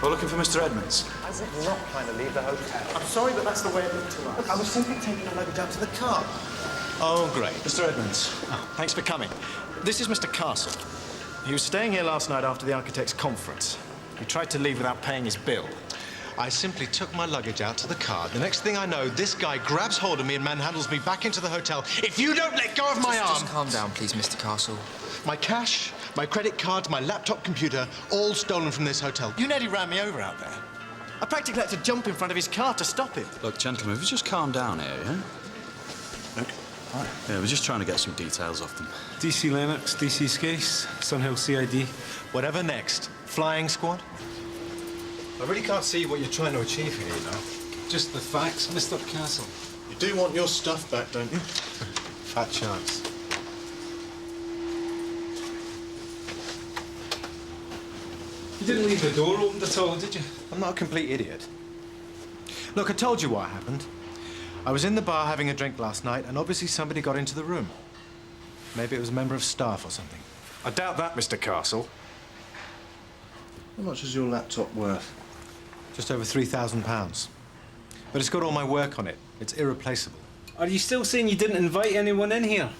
We're looking for Mr. Edmonds. As if not trying to leave the hotel. I'm sorry, but that's the way it looked to us. I was simply taking a luggage out to the car. Oh, great. Mr. Edmonds. Oh, thanks for coming. This is Mr. Castle. He was staying here last night after the architects' conference. He tried to leave without paying his bill. I simply took my luggage out to the car. The next thing I know, this guy grabs hold of me and manhandles me back into the hotel. If you don't let go of my arm... Just calm down, please, Mr. Castle. My cash, my credit cards, my laptop computer, all stolen from this hotel. You nearly ran me over out there. I practically had to jump in front of his car to stop him. Look, gentlemen, if you just calm down here, yeah? Look. Right. Yeah, we're just trying to get some details off them. DC Lennox, DC Skase, Sunhill CID. Whatever next. Flying squad? I really can't see what you're trying to achieve here, you know. Just the facts, Mr. Castle. You do want your stuff back, don't you? Fat chance. You didn't leave the door open at all, did you? I'm not a complete idiot. Look, I told you what happened. I was in the bar having a drink last night, and obviously somebody got into the room. Maybe it was a member of staff or something. I doubt that, Mr. Castle. How much is your laptop worth? Just over £3,000. But it's got all my work on it. It's irreplaceable. Are you still saying you didn't invite anyone in here?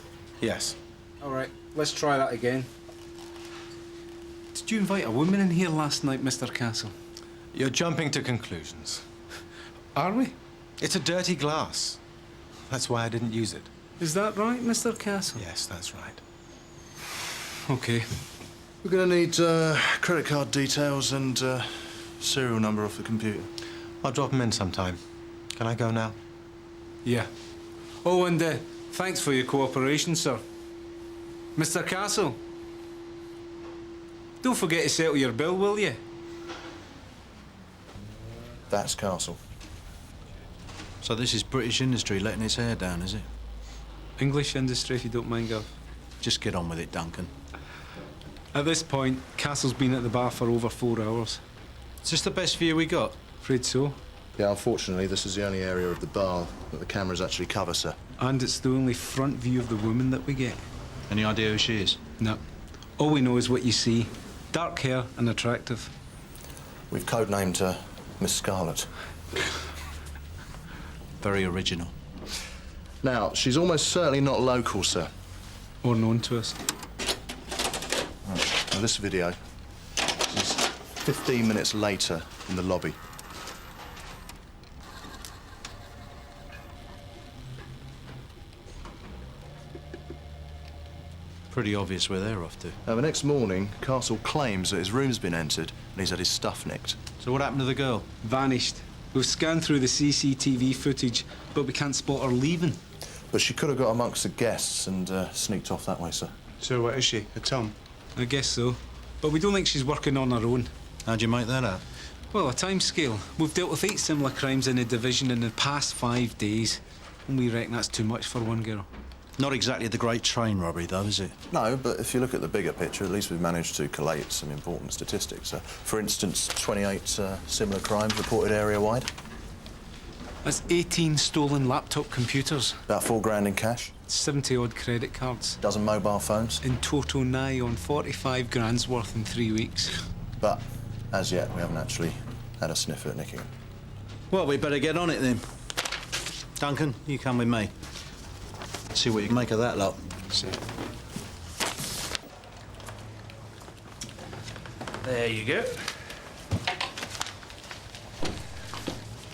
Yes. All right, let's try that again. Did you invite a woman in here last night, Mr. Castle? You're jumping to conclusions. Are we? It's a dirty glass. That's why I didn't use it. Is that right, Mr. Castle? Yes, that's right. Okay. We're going to need credit card details and serial number off the computer. I'll drop them in sometime. Can I go now? Yeah. Oh, and thanks for your cooperation, sir. Mr. Castle, don't forget to settle your bill, will you? That's Castle. So this is British industry letting its hair down, is it? English industry, if you don't mind, Gov. Just get on with it, Duncan. At this point, Castle's been at the bar for over 4 hours. Is this the best view we got? Afraid so. Yeah, unfortunately, this is the only area of the bar that the cameras actually cover, sir. And it's the only front view of the woman that we get. Any idea who she is? No. All we know is what you see. Dark hair and attractive. We've codenamed her Miss Scarlet. Very original. Now, she's almost certainly not local, sir. Or known to us. Now, this video is 15 minutes later in the lobby. Pretty obvious where they're off to. Now, the next morning, Castle claims that his room's been entered and he's had his stuff nicked. So what happened to the girl? Vanished. We've scanned through the CCTV footage, but we can't spot her leaving. But she could have got amongst the guests and sneaked off that way, sir. So what is she? A Tom? I guess so. But we don't think she's working on her own. How'd you make that out? Well, a timescale. We've dealt with 8 similar crimes in the division in the past 5 days. And we reckon that's too much for one girl. Not exactly the great train robbery, though, is it? No, but if you look at the bigger picture, at least we've managed to collate some important statistics. For instance, 28 similar crimes reported area-wide. That's 18 stolen laptop computers. About £4 in cash. 70-odd credit cards. Dozen mobile phones. In total, nigh on 45 grand's worth in 3 weeks. But, as yet, we haven't actually had a sniff at nicking them. Well, we better get on it, then. Duncan, you come with me. See what you can make of that lot. See. There you go.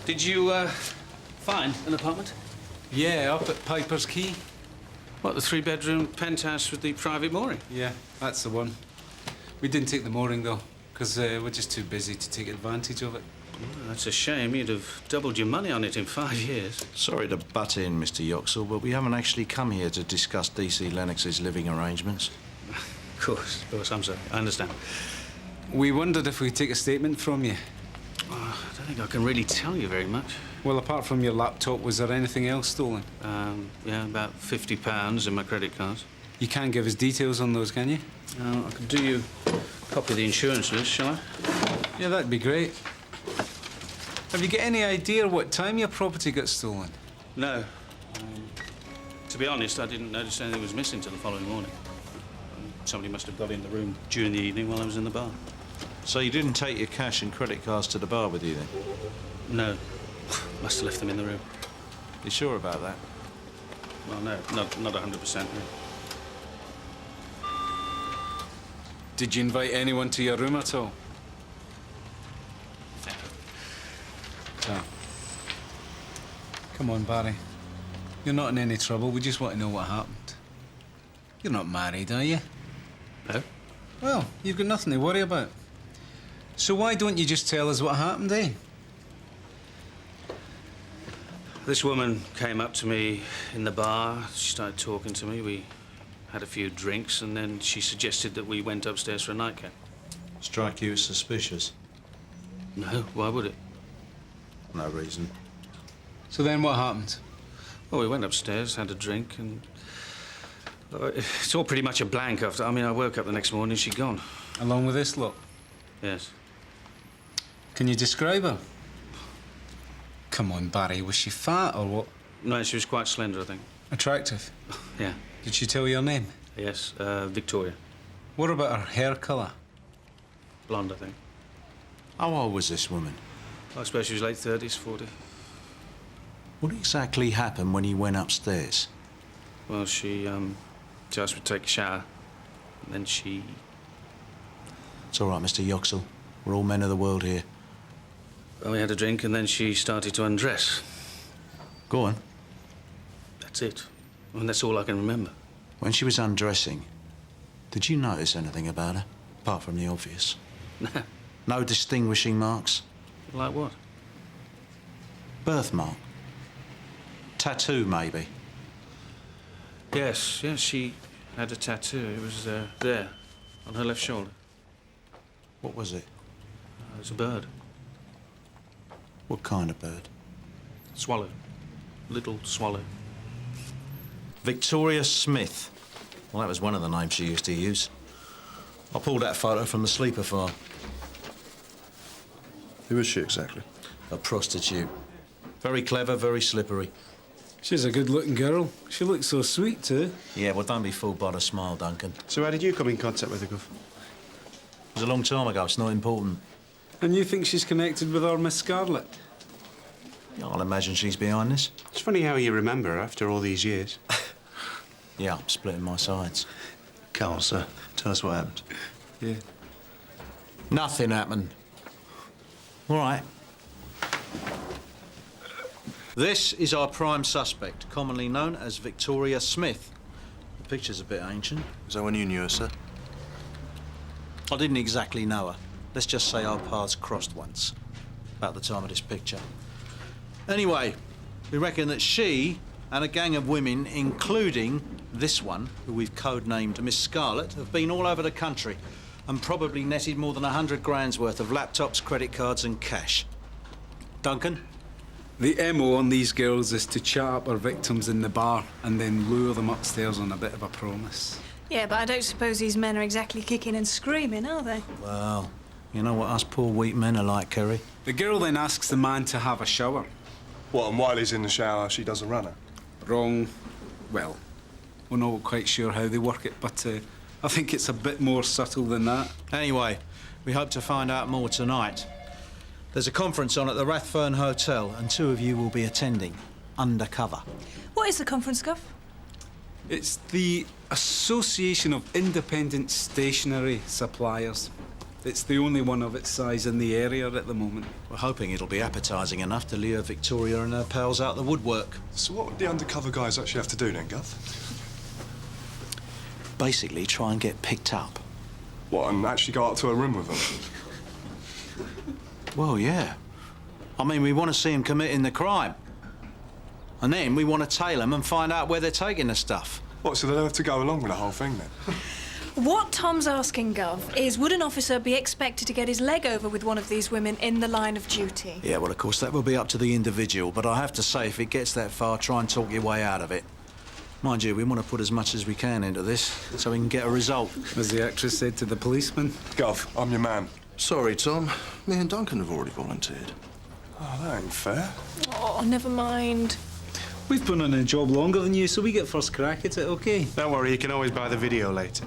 Did you, find an apartment? Yeah, up at Piper's Quay. What, the 3-bedroom penthouse with the private mooring? Yeah, that's the one. We didn't take the mooring, though, because we're just too busy to take advantage of it. Well, that's a shame. You'd have doubled your money on it in 5 years. Sorry to butt in, Mr. Yoxall, but we haven't actually come here to discuss DC Lennox's living arrangements. Of course, I'm sorry. I understand. We wondered if we could take a statement from you. Oh, I don't think I can really tell you very much. Well, apart from your laptop, was there anything else stolen? Yeah, about £50 in my credit cards. You can't give us details on those, can you? I could do you a copy of the insurance list, shall I? Yeah, that'd be great. Have you got any idea what time your property got stolen? No. To be honest, I didn't notice anything was missing till the following morning. Somebody must have got in the room during the evening while I was in the bar. So you didn't take your cash and credit cards to the bar with you then? No. Must have left them in the room. You sure about that? Well, no, not 100%. No. Did you invite anyone to your room at all? So, come on, Barry. You're not in any trouble. We just want to know what happened. You're not married, are you? No? Well, you've got nothing to worry about. So why don't you just tell us what happened, eh? This woman came up to me in the bar. She started talking to me. We had a few drinks, and then she suggested that we went upstairs for a nightcap. Strike you as suspicious? No, why would it? No reason. So then what happened? Well, we went upstairs, had a drink, and it's all pretty much a blank after. I mean, I woke up the next morning, she'd gone. Along with this lot? Yes. Can you describe her? Come on, Barry. Was she fat or what? No, she was quite slender, I think. Attractive? Yeah. Did she tell you her name? Yes, Victoria. What about her hair colour? Blonde, I think. How old was this woman? I suppose she was late 30s, 40. What exactly happened when you went upstairs? Well, she asked me to take a shower, and then she... It's all right, Mr. Yoxall. We're all men of the world here. Well, we had a drink, and then she started to undress. Go on. That's it. And that's all I can remember. When she was undressing, did you notice anything about her, apart from the obvious? No. No distinguishing marks? Like what? Birthmark? Tattoo, maybe? Yes, she had a tattoo. It was there, on her left shoulder. What was it? It was a bird. What kind of bird? Swallow. Little swallow. Victoria Smith. Well, that was one of the names she used to use. I pulled that photo from the sleeper file. Who is she exactly? A prostitute. Very clever, very slippery. She's a good-looking girl. She looks so sweet, too. Yeah, well, don't be fooled by the smile, Duncan. So how did you come in contact with her, Gov? It was a long time ago. It's not important. And you think she's connected with our Miss Scarlett? I'll imagine she's behind this. It's funny how you remember her after all these years. Yeah, I'm splitting my sides. Carl, sir, tell us what happened. Yeah. Nothing happened. All right. This is our prime suspect, commonly known as Victoria Smith. The picture's a bit ancient. Is that when you knew her, sir? I didn't exactly know her. Let's just say our paths crossed once, about the time of this picture. Anyway, we reckon that she and a gang of women, including this one, who we've codenamed Miss Scarlett, have been all over the country and probably netted more than 100 grand's worth of laptops, credit cards and cash. Duncan? The MO on these girls is to chat up our victims in the bar and then lure them upstairs on a bit of a promise. Yeah, but I don't suppose these men are exactly kicking and screaming, are they? Well, you know what us poor weak men are like, Kerry? The girl then asks the man to have a shower. What, and while he's in the shower, she doesn't run her? Wrong. Well, we're not quite sure how they work it, but I think it's a bit more subtle than that. Anyway, we hope to find out more tonight. There's a conference on at the Rathfern Hotel, and two of you will be attending. Undercover. What is the conference, Gov? It's the Association of Independent Stationery Suppliers. It's the only one of its size in the area at the moment. We're hoping it'll be appetising enough to lure Victoria and her pals out the woodwork. So what would the undercover guys actually have to do then, Gov? Basically, try and get picked up. What, and actually go up to a room with them? Well, yeah. I mean, we want to see them committing the crime. And then we want to tail them and find out where they're taking the stuff. What, so they'll have to go along with the whole thing then? What Tom's asking, Gov, is would an officer be expected to get his leg over with one of these women in the line of duty? Yeah, well, of course, that will be up to the individual, but I have to say, if it gets that far, try and talk your way out of it. Mind you, we want to put as much as we can into this so we can get a result. As the actress said to the policeman. Gov, I'm your man. Sorry, Tom. Me and Duncan have already volunteered. Oh, that ain't fair. Oh, never mind. We've been on a job longer than you, so we get first crack at it, OK? Don't worry, you can always buy the video later.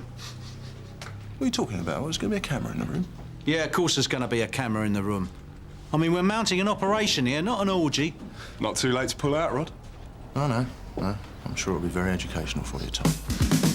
What are you talking about? There's going to be a camera in the room. Yeah, of course there's going to be a camera in the room. I mean, we're mounting an operation here, not an orgy. Not too late to pull out, Rod? No. I'm sure it'll be very educational for you, Tom.